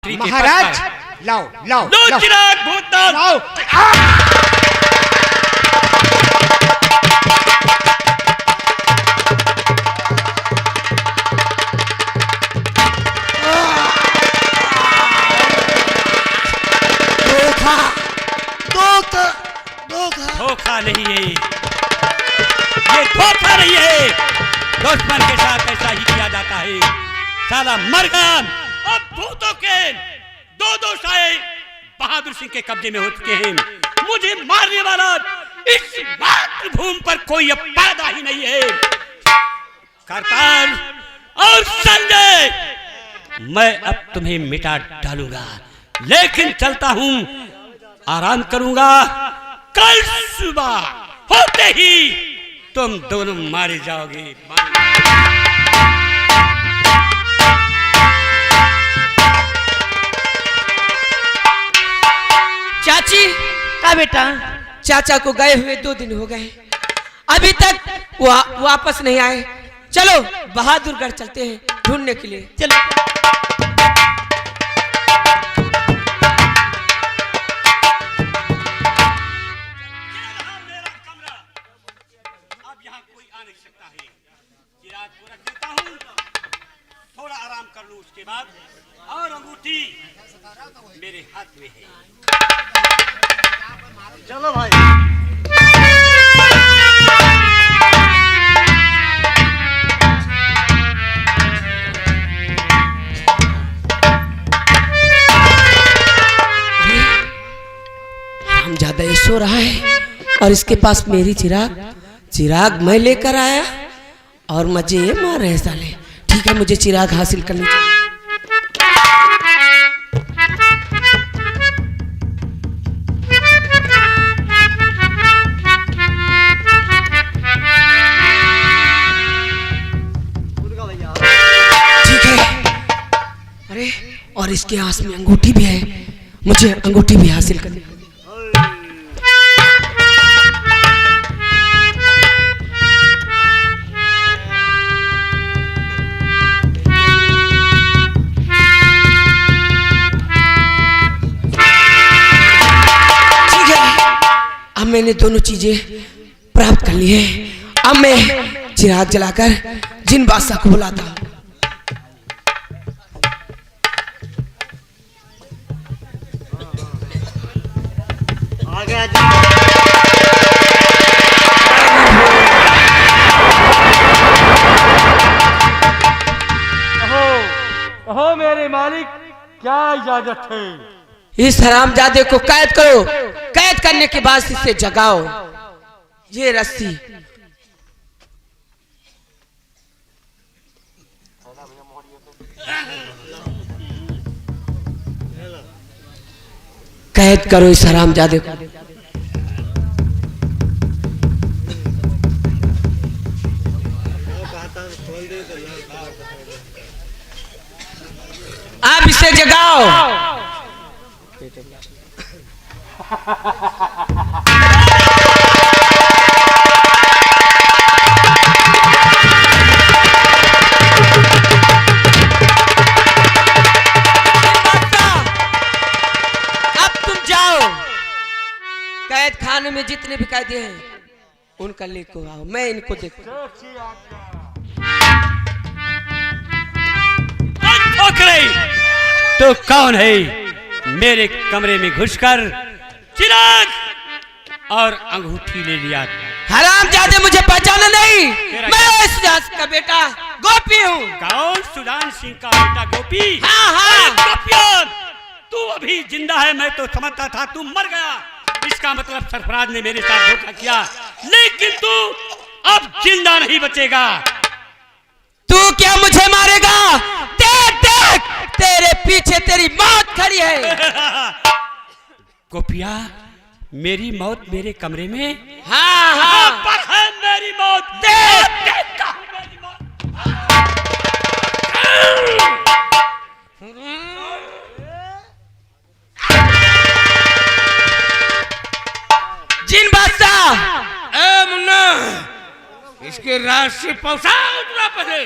मंत्री के महाराज लाओ लाओ लो चिराग भूतनाथ लाओ। धोखा नहीं है, ये धोखा नहीं है। दुश्मन के साथ ऐसा ही किया जाता है। साला मरगान अब भूतों के दो साए बहादुर सिंह के कब्जे में हो चुके हैं। मुझे मारने वाला इस मातृभूमि पर कोई अब पैदा ही नहीं है। करतार और संजय, मैं अब तुम्हें मिटा डालूंगा, लेकिन चलता हूं, आराम करूंगा। कल सुबह होते ही तुम दोनों मारे जाओगे। चाची का बेटा, चाचा को गए हुए 2 दिन हो गए, अभी तक वापस नहीं आए। चलो बहादुरगढ़ चलते हैं ढूंढने के लिए। चलो। थोड़ा आराम कर लूं, उसके बाद और अंगूठी मेरे हाथ में है। चलो भाई। हम ज्यादा ये सो रहा है और इसके पास मेरी चिराग मैं लेकर आया और मजे मार रहे साले। ठीक है, मुझे चिराग हासिल करनी चाहिए। ठीक है। अरे और इसके हाथ में अंगूठी भी है, मुझे अंगूठी भी हासिल करनी है। मैंने दोनों चीजें प्राप्त कर ली हैं। अब मैं चिराग जलाकर जिन बादशाह को बुलाता हूं। कहो मेरे मालिक, क्या इजाजत है? इस हरामजादे को कैद करो, कैद करने के बाद इसे जगाओ। ये रस्सी कैद करो इस हरामजादे को। आप इसे जगाओ। अब तुम जाओ, कैद खाने में जितने भी कैदी हैं उनका लेको आओ, मैं इनको देखूं। तो कौन है मेरे कमरे में घुसकर चिराग और अंगूठी ले लिया? हरामजादे, मुझे पहचाना नहीं, मैं सुजान का बेटा गोपी हूँ। कौन? सुजान सिंह का बेटा गोपी? हाँ हाँ। गोपियान, तू अभी जिंदा है, मैं तो समझता था तू मर गया। इसका मतलब सरफराज ने मेरे साथ धोखा किया, लेकिन तू अब जिंदा नहीं बचेगा। तू क्या मुझे मारेगा? देख देख, तेरे पीछे तेरी मौत खड़ी है। गोपिया, मेरी मौत मेरे कमरे में? हाँ हाँ, पर है मेरी मौत। देख मेरी मौत। जिन बादशाह, ए मुन्ना, इसके राज से पहुंचाओ पहले।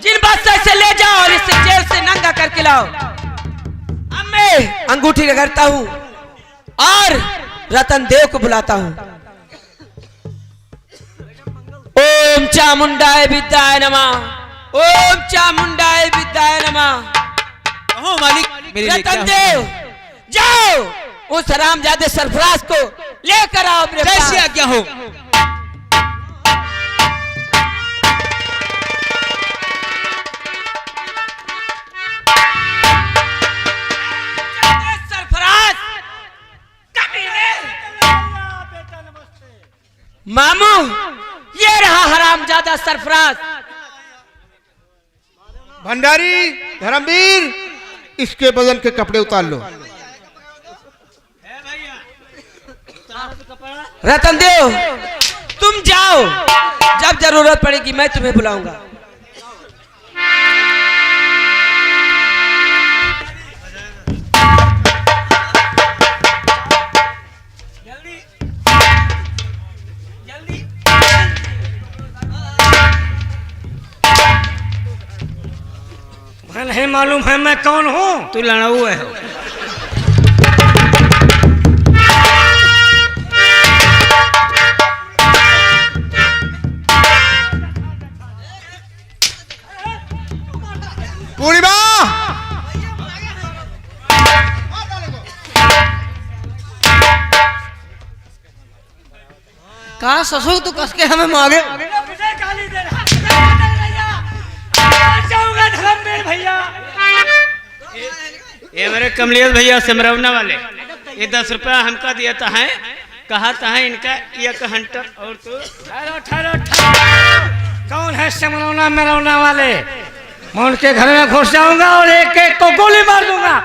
जिन बादशाह से ले जाओ और इसे जेल से नंगा करके लाओ। अब अंगूठी रगड़ता हूँ और रतन देव को बुलाता हूँ। ओम चामुंडाय विद्याय नमः, ओम चामुंडाय विद्याय नमः। कहो मालिक, मेरे लिए रतन क्या देव जाओ उस हरामजादे सरफराज को लेकर आओ मेरे पास। कैसी आज्ञा हो। सरफराज मामू, ये रहा हरामजादा सरफराज। भंडारी, धर्मवीर, इसके बदन के कपड़े उतार लो। रतन देव तुम जाओ, जब जरूरत पड़ेगी मैं तुम्हें बुलाऊंगा। नहीं मालूम है मैं कौन हूँ? तू लड़ाऊ है। पूर्णिमा, कहा ससुर तू कस के हमें मांगे। भैया ये मेरे कमलियल भैया सिमरवना वाले, ये 10 रुपया हमका दिया था है, कहा था है इनका एक हंटर। और तू ठहरो ठहरो ठहरो, कौन है सिमरौना मेरौना वाले? मैं उनके घर में घुस जाऊंगा और एक एक को गोली मार दूंगा।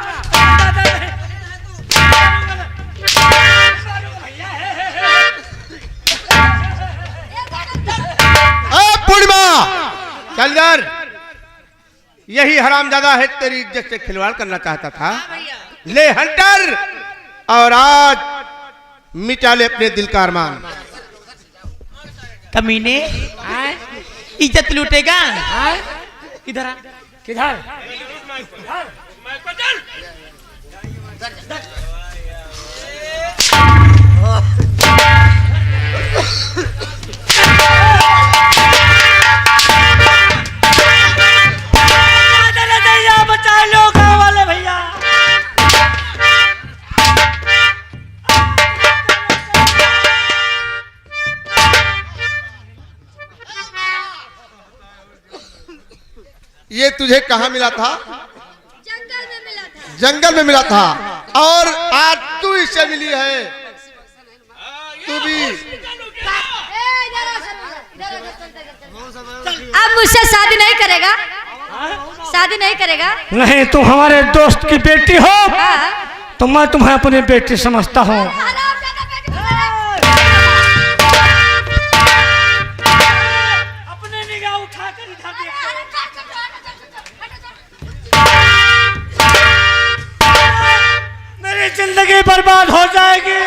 पूर्णिमा चल यार, यही हरामजादा है तेरी इज्जत से खिलवाड़ करना चाहता था। ले हंटर, और आज मिटा ले अपने दिल का अरमान। कमीने इज्जत लूटेगा। किधर आ? किधर? बचा लो गाँव वाले भैया। ये तुझे कहाँ मिला था? जंगल में मिला था। जंगल में मिला था, और आज तू इससे मिली है। तू भी अब मुझसे शादी नहीं करेगा? शादी नहीं करेगा? नहीं, तुम हमारे दोस्त की बेटी हो हाँ। तो मैं तुम्हें अपनी बेटी समझता हूँ। अपने निगाह उठाकर इधर देखो। मेरी जिंदगी बर्बाद हो जाएगी।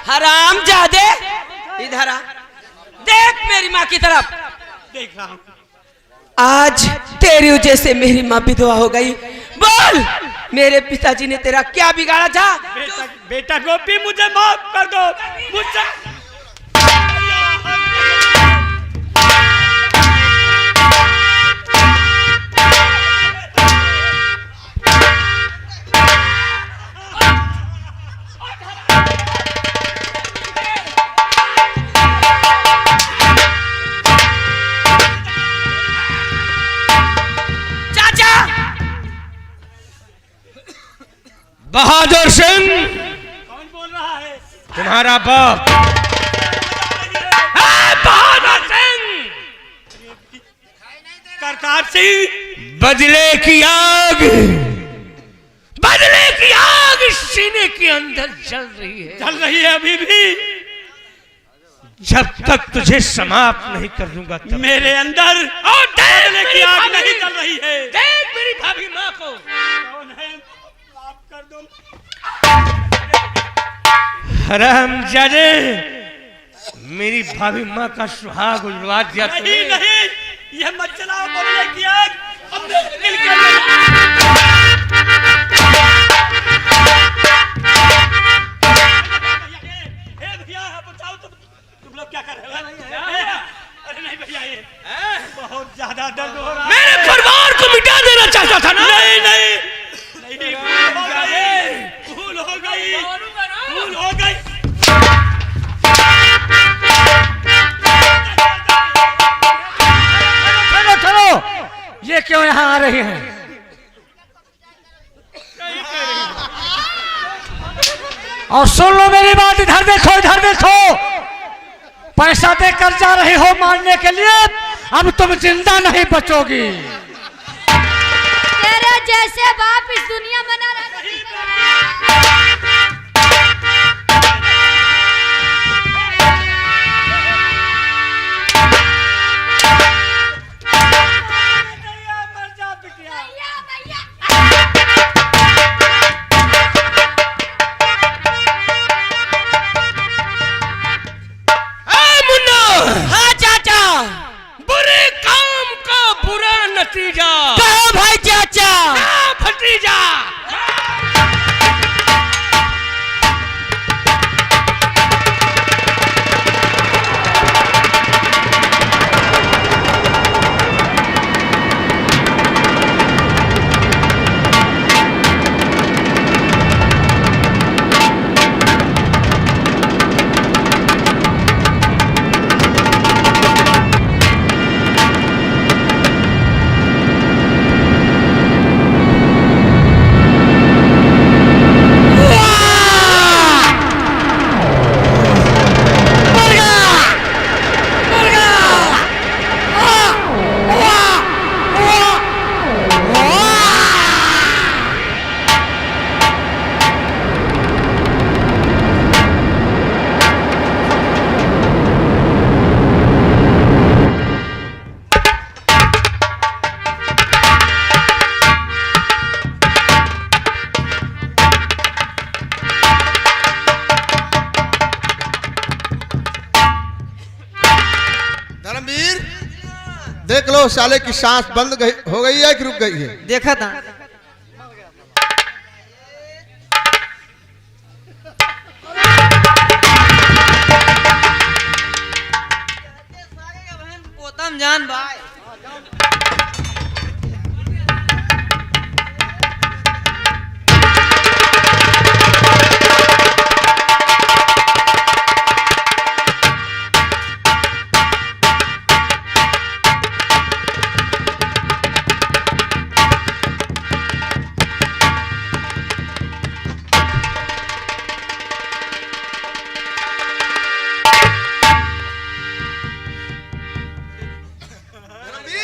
हरामजादे इधर आ, देख मेरी माँ की तरफ। देख रहा हूँ। आज तेरी वजह से मेरी माँ विधवा हो गई। बोल, मेरे पिताजी ने तेरा क्या बिगाड़ा था? बेटा गोपी, मुझे माफ कर दो। मुझसे बहादुर सिंह कौन बोल रहा है? तुम्हारा बाप। बहादुर सिंह, करतार सिंह, बदले की आग, बदले की आग सीने के अंदर जल रही है, चल रही है अभी भी। जब तक तुझे समाप्त नहीं कर दूंगा तब। मेरे अंदर बदले की आग नहीं चल रही है। देख मेरी भाभी माँ को। कौन है? माफ कर दो। हरामजादे, मेरी भाभी माँ का सुहाग उजड़वा दिया नहीं तूने। नहीं, ये मत चलाओ बोलने की आग। अब मेरे दिल के अंदर भैया बताओ तुम लोग क्या कर रहे हो? अरे नहीं भैया, ये बहुत ज्यादा दर्द हो रहा है। मेरे परिवार को मिटा देना चाहता था ना? नहीं नहीं नहीं, भूल हो गई, भूल हो गई। चलो चलो, ये क्यों यहाँ आ रही हैं? और सुन लो मेरी बात, इधर देखो, इधर देखो। पैसा देकर जा रही हो मारने के लिए, अब तुम जिंदा नहीं बचोगी। तेरे जैसे बाप इस दुनिया में ना रह हाँ चाचा। बुरे काम का बुरा नतीजा। कहो भाई चाचा। भतीजा। धर्मवीर, देख लो साले की सांस बंद हो गई है कि रुक गई है? देखा था। पोतम जान भाई।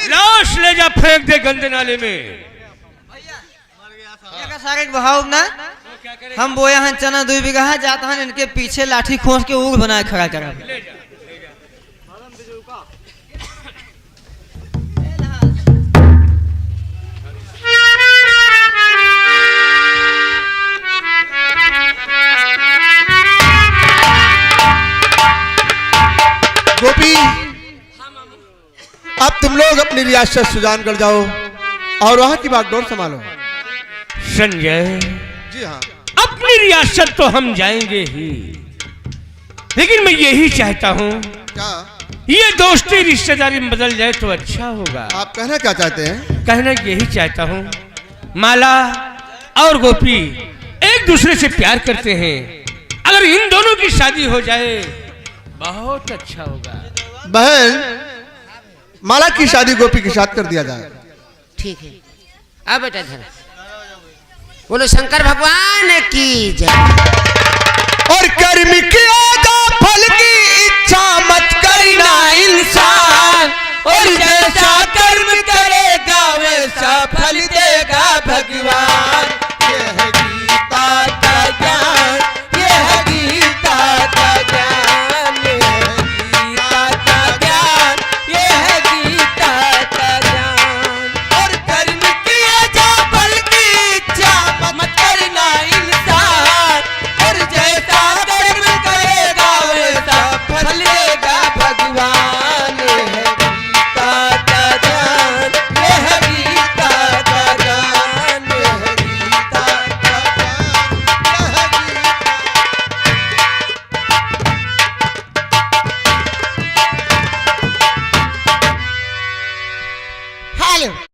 लाश ले जा, फेंक दे गंदे नाले में। भैया सारे बहाव ना, हम बोया हैं चना 2 बीघा जाता हैं, इनके पीछे लाठी खोस के ऊँट बनाए खड़ा करा। गोपी, अब तुम लोग अपनी रियासत सुजानगढ़ जाओ और वहां की बागडोर संभालो। संजय जी हाँ। अपनी रियासत तो हम जाएंगे ही, लेकिन मैं यही चाहता हूँ क्या ये दोस्ती रिश्तेदारी में बदल जाए तो अच्छा होगा। आप कहना क्या चाहते हैं? कहना यही चाहता हूँ, माला और गोपी एक दूसरे से प्यार करते हैं, अगर इन दोनों की शादी हो जाए बहुत अच्छा होगा। बहन, माला की शादी गोपी के साथ कर दिया जाए। ठीक है, अब बेटा इधर बोलो शंकर भगवान की जय। और कर्म किया फल की इच्छा मत करना इंसान, और जैसा कर्म करेगा वैसा फल देगा भगवान।